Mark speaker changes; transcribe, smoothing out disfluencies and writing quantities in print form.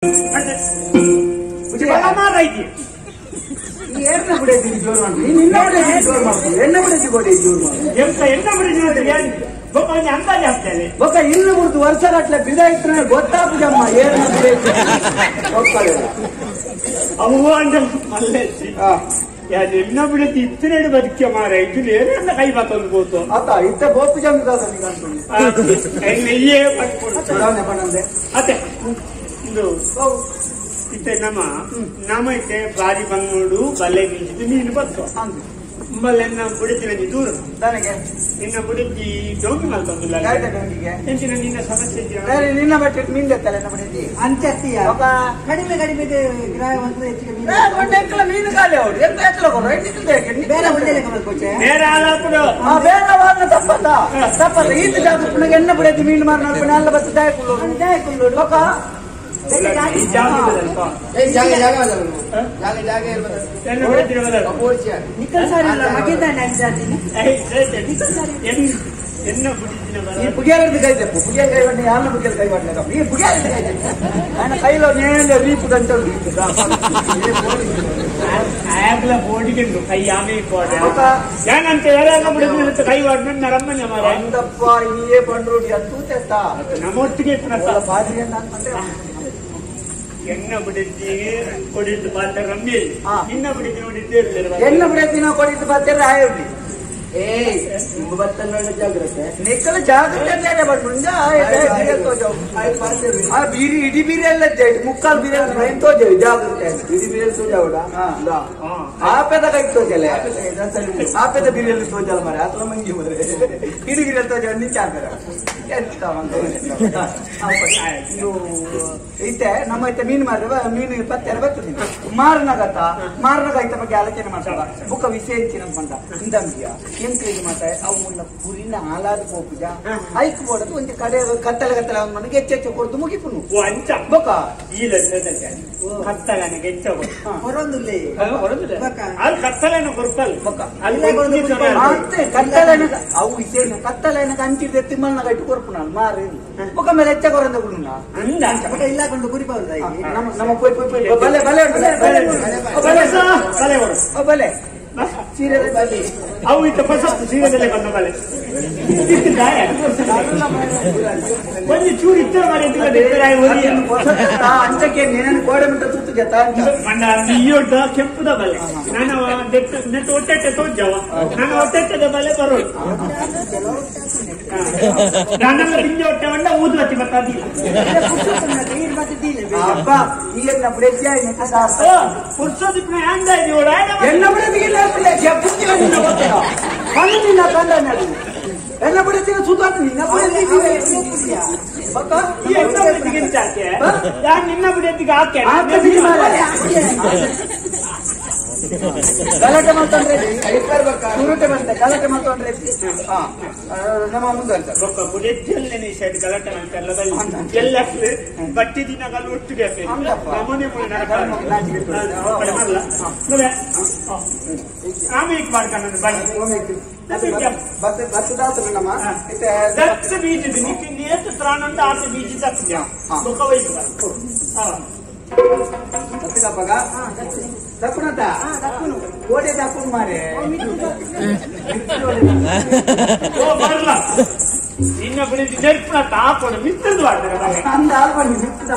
Speaker 1: ಎನ್ನ ಬಿಡೈತಿ ಜೋರು ಮಾಡಿ ನಿನ್ನ ಬಿಡೈತಿ ಜೋರು ಮಾಡ್ತೀನಿ ಎನ್ನ ಬಿಡೈತಿ ಕೊಡಿ ಜೋರು ಮಾಡಿ
Speaker 2: ಎನ್ನ ಬಿಡೈತಿ ಅಂದಾಜು ಆಗ್ತೇನೆ
Speaker 1: ಬೊಕ್ಕ ಇನ್ನು ಮುರಿದು ವರ್ಷ ಗಟ್ಲೆ ಬಿದ ಇಟ್ಟರೆ ಗೊತ್ತಾಗ್ತದಮ್ಮ ಏನು ಬಿಡೈತಿ
Speaker 2: ಅವು ಅಂದ್ರೆ ಮಲ್ಲೇಸಿ ಎನ್ನ ಬಿಡೈತಿ ಇತ್ತನೇಡು ಬದುಕಿಯ ಮಾರ ಇದು ಏನೆಲ್ಲ ಕೈ ಮಾತೊಂದು
Speaker 1: ಆತ ಇತ್ತ ಬೋಪು ಜಮ್ಮಿದ
Speaker 2: ನೆಯ್ಯೇ ಪಟ್ಕೊಂಡು
Speaker 1: ಬಂದೆ
Speaker 2: ಅತ್ತೆ ಇದು ಇತ್ತೆ ನಮ್ಮ ಇತ್ತೆ ಬಾರಿ ಬಂಗೋಡು ಬಲೆ ಬೀಜಿದ್ದು ನೀನು ಬತ್ತು ಬಲ್ಲೆನ್ನ ಬುಡತಿನ ದೂರ
Speaker 1: ನನಗೆ
Speaker 2: ನಿನ್ನ ಬುಡತಿ ಡೋಂಗಿ ಮಾಡ್ಕೊಂಡಿಲ್ಲ ಎಂಚಿನ ನಿನ್ನ ಸಮಸ್ಯೆ
Speaker 1: ನಿನ್ನ ಬಟ್ಟೆ ಮೀನ್ಲೆತ್ತಲ್ಲ ನಮ್ಮ ಬುಡತಿ
Speaker 3: ಅಂತ್ಯ ಕಡಿಮೆ ಕಡಿಮೆ ಗ್ರಾಹವಂತರು ಹೆಚ್ಚಿಗೆ
Speaker 1: ಮೀನು ಖಾಲಿ ಅವರು ಎಂತ ಹೆಚ್ಚಳ ಕೊಡು
Speaker 3: ಬೇರೆ ಒಳ್ಳೆ ಲೆಕ್ಕ ಮಾಡ್ಕೊಚ್ಚೆ
Speaker 2: ಬೇರೆ ಆಲಾಪಡು
Speaker 1: ಬೇರೆ ವಾರ ತಪ್ಪತ್ತ ಈತ ಜಾಗ ಎಣ್ಣೆ ಬಿಡೈತಿ ಮೀನು ಮಾರ ನೋಡ್ಕೊಂಡು ಎಲ್ಲ ಬತ್ತ ದಾಯಕೊಳ್ಳೋಡು ಬೊಕ್ಕ పుగేరది కైతే పుగే కైవని యాన్న పుగేల కైవట్లే ఈ పుగేరది కైతే ఆయన కైలో నేల రీపు దంటలు
Speaker 2: ಆಯಾಗ್ಲ ಬೋಡಿಗೆಂಡು ಕೈ ಆಮೆ ಕೋಡೆ ಯಾನಂತೆ ಯಾರೆಲ್ಲ ಬಿಡುತ್ತೆ ಕೈ ವಾಡ್ನ ನರಮ್ಮನೆ ಮಾರ
Speaker 1: ಅಂದಪ್ಪ ಇಯೇ ಬಂಡ್ರೋಡಿ ಅಂತೂ ತೆತ್ತ
Speaker 2: ನಮ್ಮೊಟ್ಟಿಗೆ
Speaker 1: ಬಾದ್ರಿ ಅಂತ
Speaker 2: ಎನ್ನ ಬಿಡಿಸಿ ಕೊಡಿದ್ದು ಬಾತ ರಮ್ಮಿ ಇನ್ನ ಬಿಡಿಸಿ ನೋಡಿದ್ದೆ
Speaker 1: ಎನ್ನ ಬಿಡೈತಿ ನಾವು ಕೊಡಿದ್ದು ಬಾತ್ಯಾರ ಆಯೋಡಿ ನಿಕ್ಕಲ ಜಾಗ್ರತೆ ಬೀರಿ ಇಡೀ ಬೀರಿ ಎಲ್ಲ ಮುಕ್ಕಾಲು ಬೀರಿ ತೋಜಾವಿ ಜಾಗ್ರತೆ ಇಡೀ ಬೀರಿಯಲ್ಲಿ ತೋಜಾವಡ ಆಪೇದ ಕೈ ತೋಜಲ್ಲ ಆಪೇದ ಬೀರಿಯಲ್ಲಿ ತೋಜಲ್ಲ ಮರ ಅಥವಾ ಮಂಗಿ ಮರೆ ಇಡೀ ಬೀರಿಯಲ್ಲಿ ತೋಜಾವ ನಿಂಚಾರ ಐತೆ ನಮ್ಮ ಐತೆ ಮೀನು ಮಾರ ಮೀನು ಪತ್ತೆರ ಬರ್ತದೆ ಮಾರನಾಗೈತ ಬಗ್ಗೆ ಆಲೋಚನೆ ಮಾಡ್ತಾರ ಬುಕ್ಕ ವಿಷಯ ಅಂತ ಇಂದಮ್ಗಿಯ ಎಂತ ಮಾತ ಅವು ಮುನ್ನ ಪುರಿನ ಹಾಲಾದ ಹೋಗುಜ ಐಕ್ ಬೋಡದು ಒಂದು ಕಡೆ ಕತ್ತಲ ಕತ್ತಲ ಮನೆಗೆ ಹೆಚ್ಚೆಚ್ಚು ಕೊಡ್ದು ಮುಗಿಪುನು
Speaker 2: ಅಂಚ
Speaker 1: ಬೊಕ
Speaker 2: ಈ ಕತ್ತಲನೆ ಗೆಚ್ಚ
Speaker 3: ಹೊರೊಂದುಲ್ಲೆ
Speaker 2: ಅಲ್ಲಿ ಕತ್ತಲನೆ ಕೊರ್ಪಲ್
Speaker 1: ಬೊಕ
Speaker 2: ಅಲ್ಲಿ
Speaker 1: ಮತ್ತೆ ಕತ್ತಲನೆ ಅವು ವಿಷಯ ಕತ್ತಲನೆ ಕಂಚಿದೆ ತಿಮ್ಮಲ್ನ ಗಟ್ಟು ಕೊರ್ಪುನ ಮಾರಿ ಬೊಕ ಮೇಲೆ ಹೆಚ್ಚ ಕೊರಂದ ಗುಣ
Speaker 2: ಅಂದ
Speaker 3: ಬೊಕ ಇಲ್ಲ ಕೊಂಡು ಕುರಿಪೌದ
Speaker 1: ನಮ್ಮ ಪೋಯ್ ಬಲೆ ಬಲೆ ಬಲೆ ಬಲೆ ಸೀರೆದಲ್ಲಿ ಬಲೆ
Speaker 2: ಅವು ಇತ್ತ ಫಸ್ಟ್ ಸೀರೆದಲ್ಲೇ ಬಂದ ಬಲೆ ಒಂದು ಚೂರು ಇತ್ತ
Speaker 1: ಅಂಚಕ್ಕೆ ನೀನು ಗೋಡೆ ಮುಟ್ಟ ತೂತು ಜತ
Speaker 2: ನೀಯೊಡ್ಡ ಕೆಂಪುದ ಬಲೆ ನಾನು ನೆಟ್ಟು ಒಟ್ಟೆಟ್ಟೆ ತೋಜವ ನಾನು ಒಟ್ಟೆಟ್ಟದ ಬಲೆ ಬರೋದು ನನ್ನೆಲ್ಲ ಬಿಂಜೆ ಹೊಟ್ಟೆ ಹೊಂಡ ಊದುವತ್ತಿ ಬರ್ತದಿಲ್ಲ
Speaker 1: ಅಪ್ಪ ಈಗೆಲ್ಲ ಬಿಡಜ್ಜ
Speaker 2: ಪುರ್ಸೋದಿಪ್ಪ ಹ್ಯಾಂಗ ಇದೀವಡ
Speaker 1: ಎಲ್ಲ ಬಿಡದಿಲ್ಲ ನಿನ್ನ ಕಂಡ ಎಲ್ಲ ಬಿಡತಿನ ಸುಧಾರ ನಿನ್ನ
Speaker 2: ನಿನ್ನ ಬಿಡತ್ತಿಗೆ ಹಾಕೆ
Speaker 1: ಗಲಾಟೆ ಮಾತಂದ್ರೆ ಸುರುಟೆ ಬಂತೆ ಗಲಾಟೆ ಮಾತಂದ್ರೆ ನಮ್ಮ ಮುಂದುವರಿಸ
Speaker 2: ಬುಡೆತ್ತಿಯಲ್ಲೇ ಸೈಡ್ ಗಲಾಟೆ ಮಾಡ್ತಾರಲ್ಲ ಎಲ್ಲ ಬಟ್ಟಿ ದಿನ ಕಲ್ಲು ಒಟ್ಟಿಗೆ ನಮ್ಮನೆ ಆಮೇಲೆ
Speaker 1: ಬರ್ತದಾತ್ರ ನಮ್ಮ
Speaker 2: ದತ್ತ ಬೀಜದ ನೇತು ತ್ರಾಣಂತ ಆತ ಬೀಜ ದಕ್ಕ ವಹಿಸ
Speaker 1: ದಪ್ಪಗ ದಪ್ಪನತ ಕೋಟೆ ದಪ್ಪು ಮಾರೆ
Speaker 2: ಬರಲ್ಲ ನಿನ್ನ ಬಿಡಿ ನೆರ್ಪುಣ ತಾಕೋಣ ಮಿತ್ತದ್ದು ಮಾಡ್ತಾರೆ
Speaker 1: ಅಂದ ಆಲ್ಬಂಡಿ ಮಿತ್ತ